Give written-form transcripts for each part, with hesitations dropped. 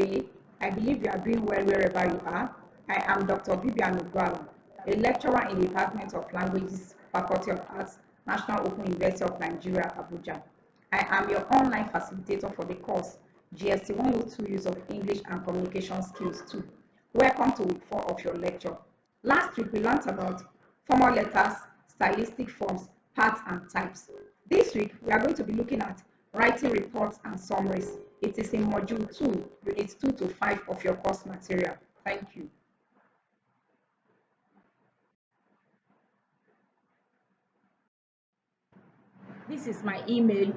day. I believe you are doing well wherever you are. I am Dr. Vivian Ugwala, a lecturer in the Department of Languages, Faculty of Arts, National Open University of Nigeria, Abuja. I am your online facilitator for the course GST102 Use of English and Communication Skills 2. Welcome to week 4 of your lecture. Last week we learned about formal letters, stylistic forms, parts and types. This week we are going to be looking at writing reports and summaries. It is in module 2, units 2 to 5 of your course material. Thank you. This is my email,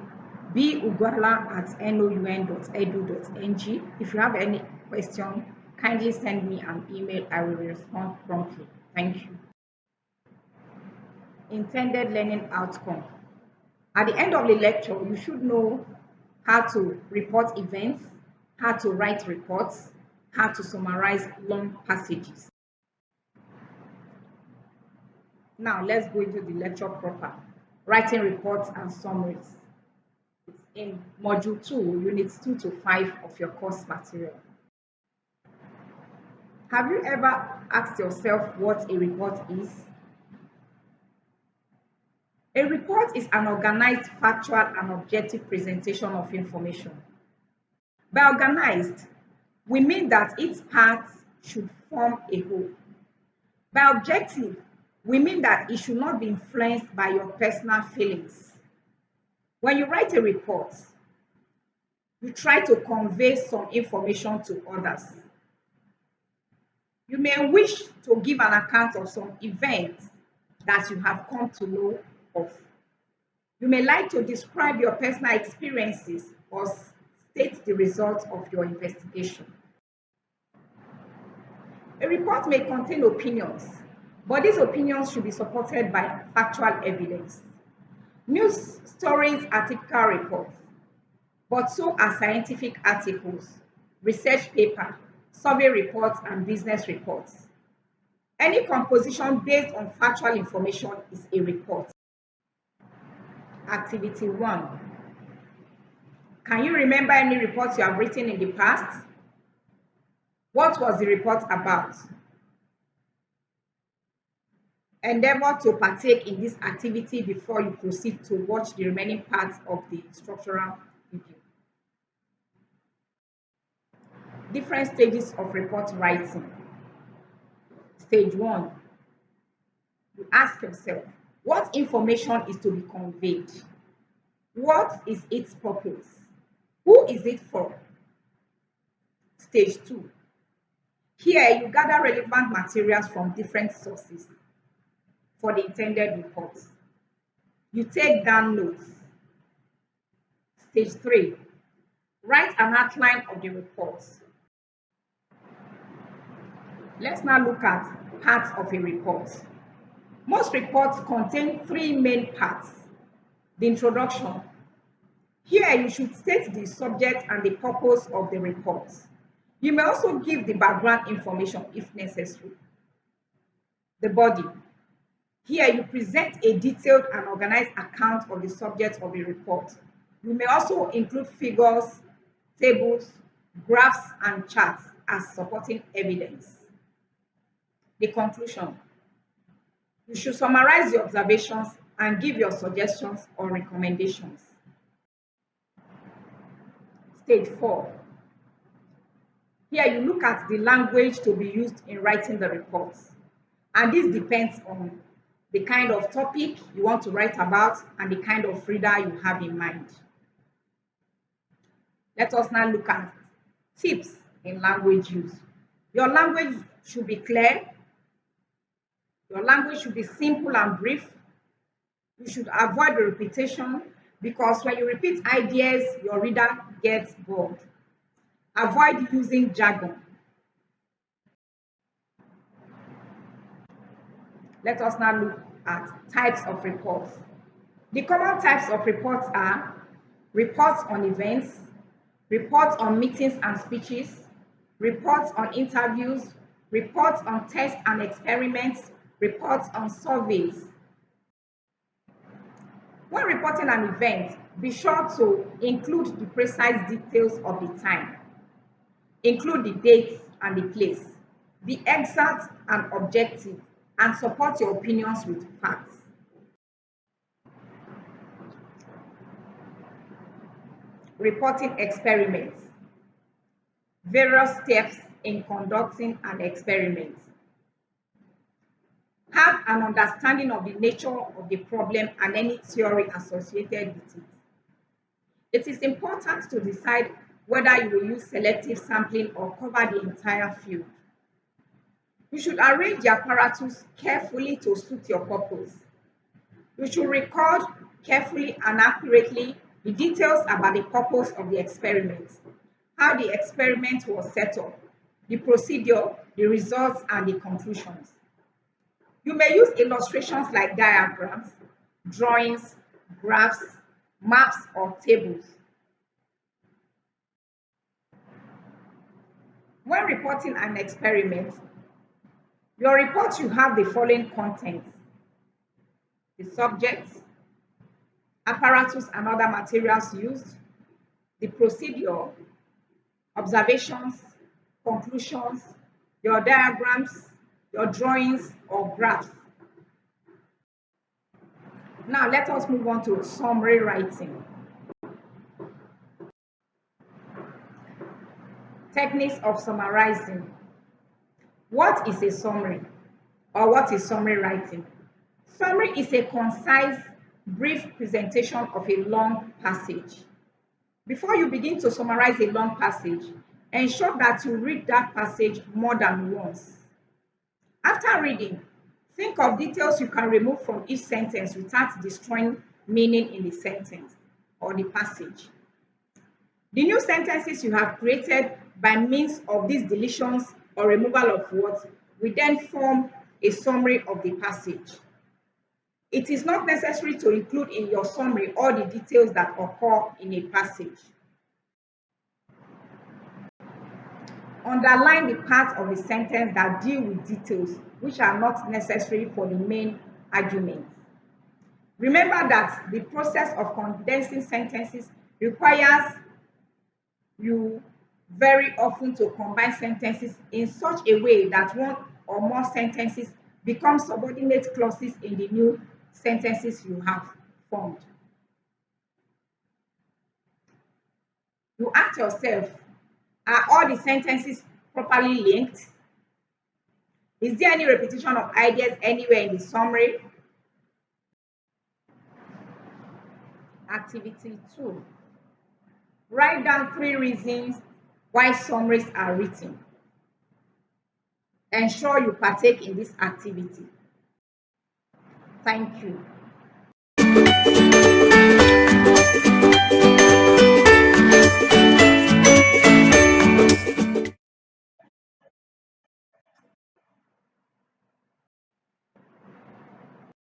bugwala@noun.edu.ng. If you have any question, kindly send me an email. I will respond promptly. Thank you. Intended learning outcome. At the end of the lecture, you should know how to report events, how to write reports, how to summarize long passages. Now, let's go into the lecture proper. Writing reports and summaries. It's in module 2, units 2 to 5 of your course material. Have you ever asked yourself what a report is? A report is an organized, factual, and objective presentation of information. By organized, we mean that its parts should form a whole. By objective, we mean that it should not be influenced by your personal feelings. When you write a report, you try to convey some information to others. You may wish to give an account of some events that you have come to know of. You may like to describe your personal experiences or state the results of your investigation. A report may contain opinions, but these opinions should be supported by factual evidence. News stories are typical reports, but so are scientific articles, research papers, survey reports, and business reports. Any composition based on factual information is a report. Activity 1. Can you remember any reports you have written in the past? What was the report about? Endeavor to partake in this activity before you proceed to watch the remaining parts of the instructional video. Different stages of report writing. Stage 1. You ask yourself, what information is to be conveyed? What is its purpose? Who is it for? Stage 2. Here you gather relevant materials from different sources for the intended report. You take down notes. Stage 3. Write an outline of the report. Let's now look at parts of a report. Most reports contain 3 main parts. The introduction. Here you should state the subject and the purpose of the report. You may also give the background information if necessary. The body. Here you present a detailed and organized account of the subject of the report. You may also include figures, tables, graphs, and charts as supporting evidence. The conclusion. You should summarize your observations and give your suggestions or recommendations. Stage 4. Here you look at the language to be used in writing the reports. And this depends on the kind of topic you want to write about and the kind of reader you have in mind. Let us now look at tips in language use. Your language should be clear. Your language should be simple and brief. You should avoid the repetition because when you repeat ideas, your reader gets bored. Avoid using jargon. Let us now look at types of reports. The common types of reports are reports on events, reports on meetings and speeches, reports on interviews, reports on tests and experiments, reports on surveys. When reporting an event, be sure to include the precise details of the time. Include the date and the place. Be exact and objective and support your opinions with facts. Reporting experiments. Various steps in conducting an experiment. Have an understanding of the nature of the problem and any theory associated with it. It is important to decide whether you will use selective sampling or cover the entire field. You should arrange the apparatus carefully to suit your purpose. You should record carefully and accurately the details about the purpose of the experiment, how the experiment was set up, the procedure, the results, and the conclusions. You may use illustrations like diagrams, drawings, graphs, maps, or tables. When reporting an experiment, your report should have the following contents: the subject, apparatus and other materials used, the procedure, observations, conclusions, your diagrams, your drawings or graphs. Now let us move on to summary writing. Techniques of summarizing. What is a summary, or what is summary writing? Summary is a concise, brief presentation of a long passage. Before you begin to summarize a long passage, ensure that you read that passage more than once. After reading, think of details you can remove from each sentence without destroying meaning in the sentence or the passage. The new sentences you have created by means of these deletions or removal of words will then form a summary of the passage. It is not necessary to include in your summary all the details that occur in a passage. Underline the parts of the sentence that deal with details which are not necessary for the main argument. Remember that the process of condensing sentences requires you very often to combine sentences in such a way that one or more sentences become subordinate clauses in the new sentences you have formed. You ask yourself, are all the sentences properly linked? Is there any repetition of ideas anywhere in the summary? Activity 2. Write down 3 reasons why summaries are written. Ensure you partake in this activity. Thank you.